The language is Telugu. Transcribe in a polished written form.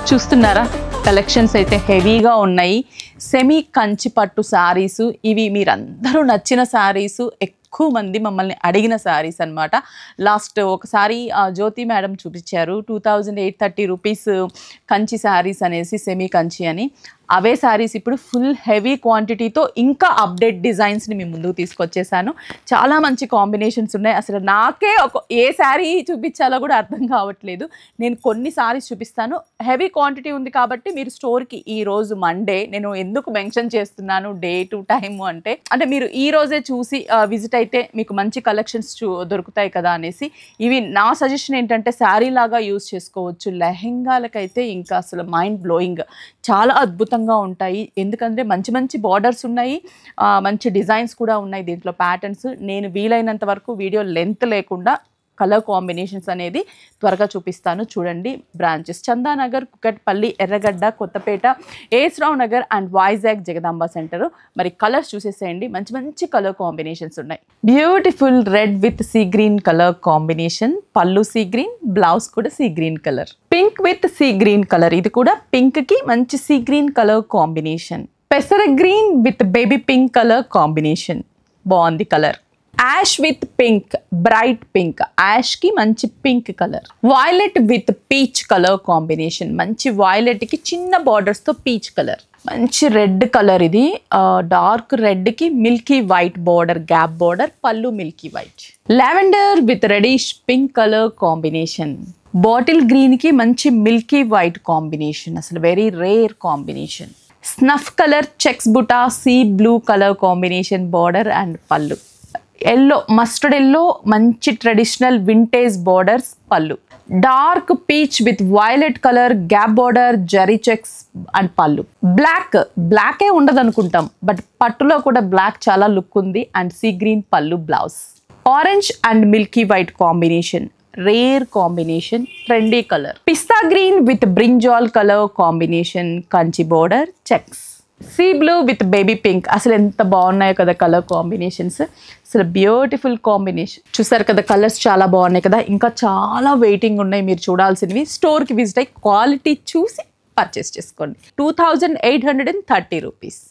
చూస్తున్నారా కలెక్షన్స్ అయితే హెవీగా ఉన్నాయి. సెమీ కంచి పట్టు సారీస్ ఇవి మీరందరూ నచ్చిన సారీస్ ఎక్కువ మంది మమ్మల్ని అడిగిన సారీస్ అన్నమాట. లాస్ట్ ఒకసారి జ్యోతి మేడం చూపించారు 2830 రూపీస్ కంచి సారీస్ అనేసి సెమీ కంచి అని. అవే సారీస్ ఇప్పుడు ఫుల్ హెవీ క్వాంటిటీతో ఇంకా అప్డేట్ డిజైన్స్ని మీ ముందుకు తీసుకొచ్చేసాను. చాలా మంచి కాంబినేషన్స్ ఉన్నాయి. అసలు నాకే ఏ శారీ చూపించాలో కూడా అర్థం కావట్లేదు. నేను కొన్ని సారీస్ చూపిస్తాను. హెవీ క్వాంటిటీ ఉంది కాబట్టి మీరు స్టోర్కి ఈ రోజు మండే నేను ఎందుకు మెన్షన్ చేస్తున్నాను డే టు టైమ్ అంటే మీరు ఈ రోజే చూసి విజిట్ అయితే మీకు మంచి కలెక్షన్స్ దొరుకుతాయి కదా అనేసి. ఇవి నా సజెషన్ ఏంటంటే శారీ లాగా యూజ్ చేసుకోవచ్చు. లెహెంగాలకైతే ఇంకా అసలు మైండ్ బ్లోయింగ్, చాలా అద్భుతంగా ఉంటాయి. ఎందుకంటే మంచి మంచి బార్డర్స్ ఉన్నాయి, మంచి డిజైన్స్ కూడా ఉన్నాయి దీంట్లో ప్యాటర్న్స్. నేను వీలైనంత వరకు వీడియో లెంత్ లేకుండా కలర్ కాంబినేషన్స్ అనేది త్వరగా చూపిస్తాను. చూడండి, branches Chandanagar, Kukatpally, Erragadda, Kothapeta, AS Rao Nagar and Vizag Jagadamba centre. మరి కలర్స్ చూసేసేయండి. మంచి మంచి కలర్ కాంబినేషన్స్ ఉన్నాయి. Beautiful red with sea green colour combination. పళ్ళు సీ గ్రీన్, బ్లౌజ్ కూడా sea green colour. Pink with sea green colour, ఇది కూడా పింక్ కి మంచి సీ గ్రీన్ కలర్ కాంబినేషన్. పెసర green with baby pink colour combination, బాగుంది colour. Ash with pink, bright pink, ash కి మంచి pink colour. Violet with peach colour combination, మంచి వైలెట్ కి చిన్న బార్డర్స్ తో పీచ్ కలర్. మంచి రెడ్ కలర్, ఇది డార్క్ రెడ్ కి milky white border, gap border, pallu milky white. Lavender with reddish pink colour combination. Bottle green కి మంచి మిల్కీ వైట్ కాంబినేషన్, అసలు very rare combination. Snuff colour checks buta sea blue colour combination, border and pallu. Yellow, mustard yellow, మంచి ట్రెడిషనల్ వింటేజ్ బార్డర్స్, పళ్ళు. Dark peach with violet colour, gap border, zari checks and పళ్ళు. బ్లాకే ఉండదు అనుకుంటాం, బట్ పట్టులో కూడా బ్లాక్ చాలా లుక్ ఉంది అండ్ సీ గ్రీన్ పళ్ళు, blouse. Orange and Milky white combination, rare combination, trendy colour. Pista green with brinjal colour combination, Kanchi border, checks. Sea blue with baby pink, అసలు ఎంత బాగున్నాయో కదా కలర్ కాంబినేషన్స్. అసలు బ్యూటిఫుల్ కాంబినేషన్. చూసారు కదా, కలర్స్ చాలా బాగున్నాయి కదా. ఇంకా చాలా వెయిటింగ్ ఉన్నాయి మీరు చూడాల్సినవి. స్టోర్కి విజిట్ అయ్యి క్వాలిటీ చూసి పర్చేస్ చేసుకోండి. 2830 రూపీస్.